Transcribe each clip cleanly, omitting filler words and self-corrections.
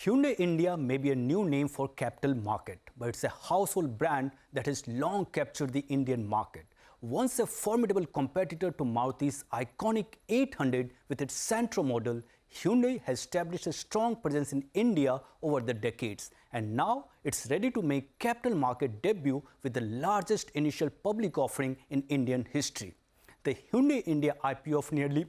Hyundai India may be a new name for capital market, but it's a household brand that has long captured the Indian market. Once a formidable competitor to Maruti's iconic 800 with its Santro model, Hyundai has established a strong presence in India over the decades, and now it's ready to make capital market debut with the largest initial public offering in Indian history. The Hyundai India IPO of nearly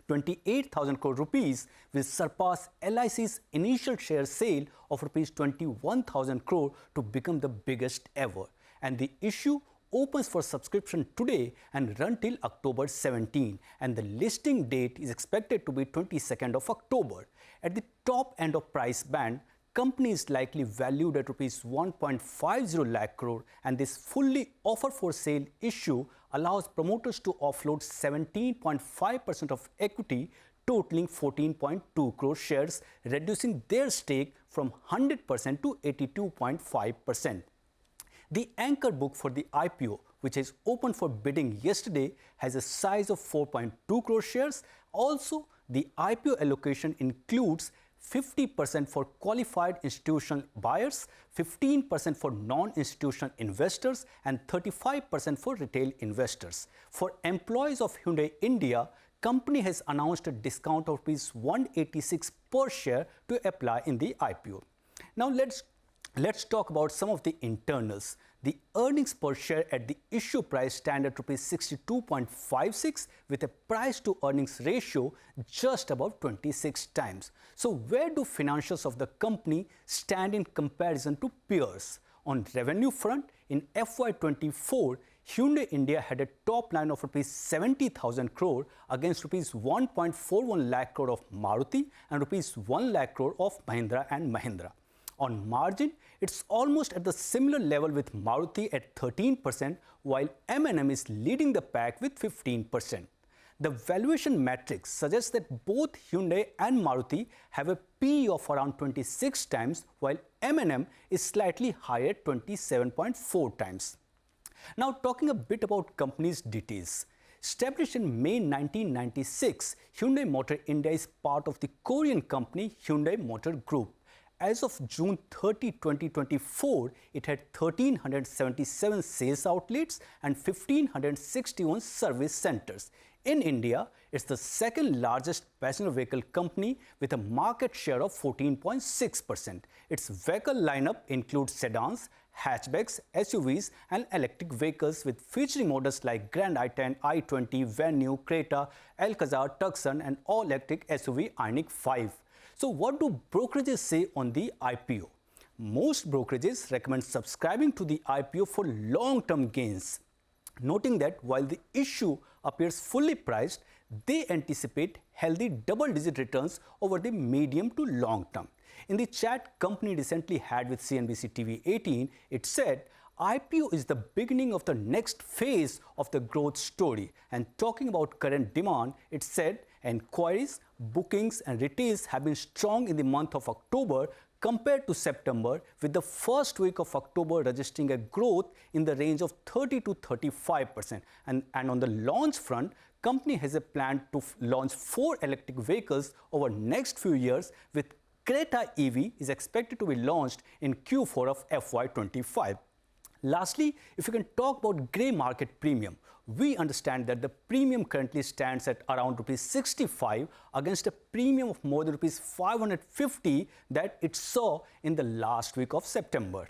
28,000 crore rupees will surpass LIC's initial share sale of rupees 21,000 crore to become the biggest ever. And the issue opens for subscription today and run till October 17, and the listing date is expected to be 22nd of October. At the top end of price band, company is likely valued at rupees 1.50 lakh crore, and this fully offer for sale issue allows promoters to offload 17.5% of equity totaling 14.2 crore shares, reducing their stake from 100% to 82.5%. The anchor book for the IPO, which is open for bidding yesterday, has a size of 4.2 crore shares. Also, the IPO allocation includes 50% for qualified institutional buyers, 15% for non-institutional investors, and 35% for retail investors. For employees of Hyundai India, company has announced a discount of Rs 186 per share to apply in the IPO. Now let's talk about some of the internals. The earnings per share at the issue price stand at Rs 62.56 with a price to earnings ratio just above 26 times. So where do financials of the company stand in comparison to peers? On revenue front, in FY24, Hyundai India had a top line of Rs 70,000 crore against Rs 1.41 lakh crore of Maruti and Rs 1 lakh crore of Mahindra and Mahindra. On margin, it's almost at the similar level with Maruti at 13%, while M&M is leading the pack with 15%. The valuation matrix suggests that both Hyundai and Maruti have a PE of around 26 times, while M&M is slightly higher at 27.4 times. Now talking a bit about company's details. Established in May 1996, Hyundai Motor India is part of the Korean company Hyundai Motor Group. As of June 30, 2024, it had 1,377 sales outlets and 1,561 service centers. In India, it's the second largest passenger vehicle company with a market share of 14.6%. Its vehicle lineup includes sedans, hatchbacks, SUVs, and electric vehicles with featuring models like Grand i10, i20, Venue, Creta, Alcazar, Tucson, and all-electric SUV Ioniq 5. So what do brokerages say on the IPO? Most brokerages recommend subscribing to the IPO for long-term gains, noting that while the issue appears fully priced, they anticipate healthy double-digit returns over the medium to long term. In the chat company recently had with CNBC-TV18, it said, IPO is the beginning of the next phase of the growth story. And talking about current demand, it said inquiries, bookings and retails have been strong in the month of October compared to September, with the first week of October registering a growth in the range of 30 to 35%. And on the launch front, company has a plan to launch 4 electric vehicles over next few years, with Creta EV is expected to be launched in Q4 of FY25. Lastly, if you can talk about grey market premium, we understand that the premium currently stands at around Rs 65 against a premium of more than Rs 550 that it saw in the last week of September.